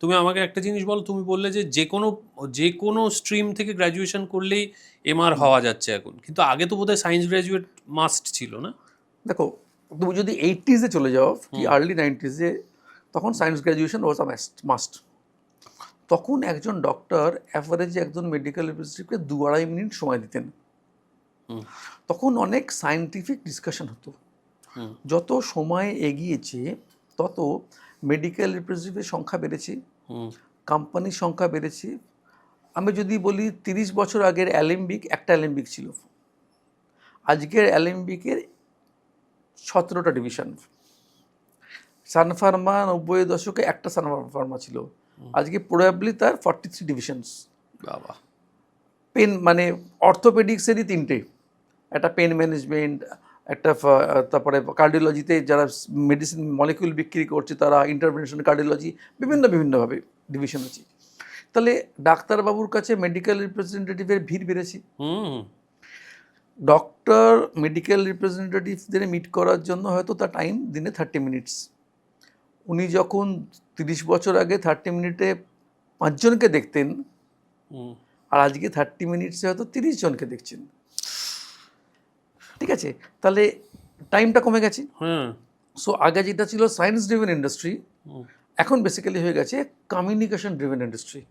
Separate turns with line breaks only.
তুমি আমাকে একটা জিনিস বলো, তুমি বললে যে যে কোনো স্ট্রিম থেকে গ্র্যাজুয়েশন করলেই এমআর হওয়া যাচ্ছে এখন, কিন্তু আগে তো বোধহয় সায়েন্স গ্র্যাজুয়েট মাস্ট ছিল না?
দেখো, তুমি যদি 80s চলে যাও কি আর্লি 90s, তখন science graduation was a must. তখন একজন ডক্টর অ্যাভারেজে একজন মেডিকেল রিপ্রেজেন্টেটিভকে 2-2.5 মিনিট সময় দিতেন। তখন অনেক সায়েন্টিফিক ডিসকাশন হতো। যত সময় এগিয়েছে তত মেডিকেল রিপ্রেজেন্টেটিভের সংখ্যা বেড়েছে, কোম্পানির সংখ্যা বেড়েছে। আমি যদি বলি 30 বছর আগের অ্যালেম্বিক একটা অ্যালেম্বিক ছিল, আজকের অ্যালেম্বিকের 17টা ডিভিশন। সানফার্মা 90-এর দশকে একটা সানফার্মা ছিল, আজকে প্রবাবলি তার 43 ডিভিশনস।
বাবা!
পেন মানে অর্থোপেডিক্সেরই 3টে, একটা পেন ম্যানেজমেন্ট, একটা তারপরে কার্ডিওলজিতে যারা মেডিসিন মলিকিউল বিক্রি করছে তারা, ইন্টারভেনশন কার্ডিওলজি, বিভিন্নভাবে ডিভিশন আছে। তাহলে ডাক্তারবাবুর কাছে মেডিকেল রিপ্রেজেন্টেটিভের ভিড় বেড়েছে। ডক্টর মেডিকেল রিপ্রেজেন্টেটিভদের মিট করার জন্য হয়তো তার টাইম দিনে 30 মিনিটস। উনি যখন 30 বছর আগে 30 মিনিটে 5 জনকে দেখতেন, আর আজকে 30 মিনিটসে হয়তো 30 জনকে দেখছেন। ঠিক আছে, তাহলে টাইমটা কমে গেছে। সো আগে যেটা ছিল সায়েন্স ড্রিভেন ইন্ডাস্ট্রি, এখন বেসিক্যালি হয়ে গেছে কমিউনিকেশন ড্রিভেন ইন্ডাস্ট্রি।